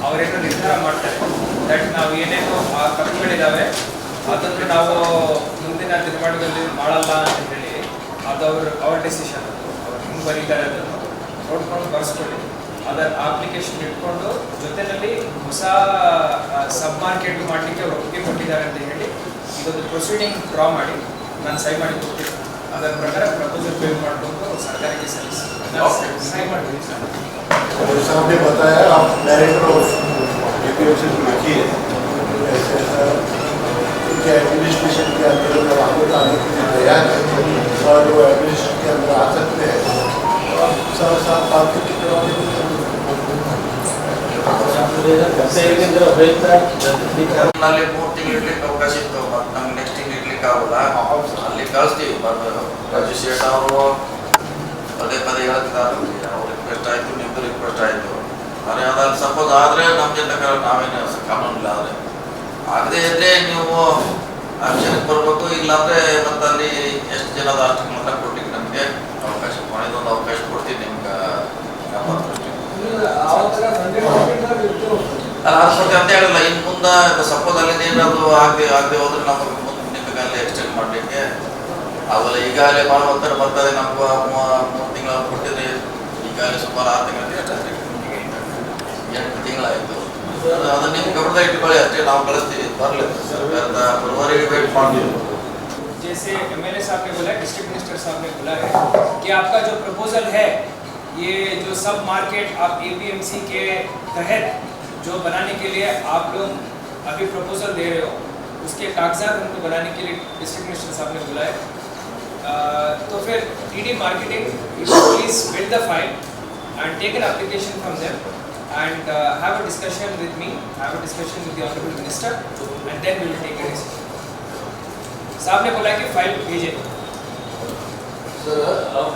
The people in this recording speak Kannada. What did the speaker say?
ಅವರೇನೋ ನಿರ್ಧಾರ ಮಾಡ್ತಾರೆ ದಟ್ ನಾವು ಏನೇನು ಆ ತಪ್ಪುಗಳಿದ್ದಾವೆ ಅದನ್ನು ನಾವು ಮುಂದಿನ ದಿನಮಾನಗಳಲ್ಲಿ ಮಾಡಲ್ಲ ಅಂತ ಹೇಳಿ ಅದು ಅವ್ರ ಡಿಸಿಷನ್. ಅವ್ರು ಹಿಂಗೆ ಬರೀತಾರೆ ಅದನ್ನು ನೋಡ್ಕೊಂಡು ಬರೆಸ್ಕೊಳ್ಳಿ. ಅದರ ಅಪ್ಲಿಕೇಶನ್ ಇಟ್ಕೊಂಡು ಜೊತೆಯಲ್ಲಿ ಹೊಸ ಸಬ್ ಮಾರ್ಕೆಟ್ ಮಾಡಲಿಕ್ಕೆ ಅವ್ರು ಒಪ್ಪಿಗೆ ಕೊಟ್ಟಿದ್ದಾರೆ ಅಂತ ಹೇಳಿ ಇದೊಂದು ಪ್ರೊಸೀಡಿಂಗ್ ಡ್ರಾ ಮಾಡಿ ನಾನು ಸೈ ಮಾಡಿ ಕೊಡ್ತೀನಿ. ಅದರ ಪ್ರಕಾರ ಪ್ರಪೋಸಲ್ ಫಿಲ್ ಮಾಡಿಕೊಂಡು ಸರ್ಕಾರಕ್ಕೆ ಸಲ್ಲಿಸಿ ಸೈ ಮಾಡ್ತೀನಿ ಸರ್. आपने बताया आप डायरेक्टर ऑफ एपीएमसी की एडमिनिस्ट्रेशन के अंदर आपको आने के लिए तैयार है और वो एडमिनिस्ट्रेशन के अंदर आ सकते हैं तो आप साथ बात करके करवाने ನಲ್ಲಿ 3 ತಿಂಗಳು ಇರ್ಲಿಕ್ಕೆ ಅವಕಾಶ ಇತ್ತು. ಮತ್ತು ನಮ್ಗೆ ನೆಕ್ಸ್ಟ್ ತಿಂಗಳು ಇರ್ಲಿಕ್ಕೆ ಆಗಲ್ಲ, ಅಲ್ಲಿ ಕಳಿಸ್ತೀವಿ. ರಾಜು ಶೇಟ್ ಅವರು ಪದೇ ಪದೇ ಹೇಳ್ತಿದ್ದಾರೆ, ಅವ್ರ ರಿಕ್ವೆಸ್ಟ್ ಆಯಿತು, ನಿಮ್ಮದು ರಿಕ್ವೆಸ್ಟ್ ಆಯಿತು. ಆದರೆ ಅದಾದ ಸಪೋಸ್ ಆದರೆ ನಮ್ಮ ಜೊತೆ ನಾವೇನು ಕಾನೂನಿಲ್ಲ. ಆದರೆ ಆಗದೇ ಇದ್ದರೆ ನೀವು ಆಕ್ಷನ್ಗೆ ಬರಬೇಕು. ಇಲ್ಲಾಂದರೆ ಮತ್ತು ಅಲ್ಲಿ ಎಷ್ಟು ಜನದ ಅಷ್ಟು ಮಾತ್ರ ಕೊಡ್ಲಿಕ್ಕೆ ನಮಗೆ ಅವಕಾಶ ಮಾಡಿದೊಂದು ಅವಕಾಶ ಕೊಡ್ತೀವಿ ನಿಮ್ಗೆ. ಅನ್ಸುತ್ತೆ ಅಂತ ಹೇಳಿಲ್ಲ. ಇನ್ನು ಮುಂದೆ ಸಪೋಸ್ ಅಲ್ಲಿ ಏನಾದರೂ ಆಗದೆ ಹೋದ್ರೆ ನಮಗೆ ನಿಮಗೆ ಅಲ್ಲಿ ಎಕ್ಸ್ಟೆಂಡ್ ಮಾಡಲಿಕ್ಕೆ ಆಮೇಲೆ ಈಗಾಗಲೇ ಭಾಳ ಒತ್ತಡ ಬರ್ತದೆ. ನಮ್ಗೆ 3 ತಿಂಗಳು ಕೊಟ್ಟಿದ್ರೆ ಈಗಾಗಲೇ ಸುಮಾರು 6 ತಿಂಗಳು 8 ತಿಂಗಳಾಯಿತು. ಅದನ್ನು ನೀವು ಗಮನದಾಗ ಇಟ್ಕೊಳ್ಳಿ ಅಷ್ಟೇ. ನಾವು ಕಳಿಸ್ತೀವಿ, ಬರಲಿ ಸರ್ಕಾರದ ಬರುವವರೆಗೆ ವೇಟ್ ಮಾಡ್ತೀವಿ. जैसे एमएलए साहब ने बोला, डिस्ट्रिक्ट मिनिस्टर साहब ने बोला है कि आपका जो प्रपोजल है ये जो सब मार्केट आप एपीएमसी के तहत जो बनाने के लिए आप लोग अभी प्रपोजल दे रहे हो उसके कागजात हमको बनाने के लिए डिस्ट्रिक्ट मिनिस्टर साहब ने बोला है. तो फिर TD marketing please build the file and take an application from them and have a discussion with me, have a discussion with the honorable minister and then we will take a decision. साहब ने बोला कि फाइल भेजें. सर आप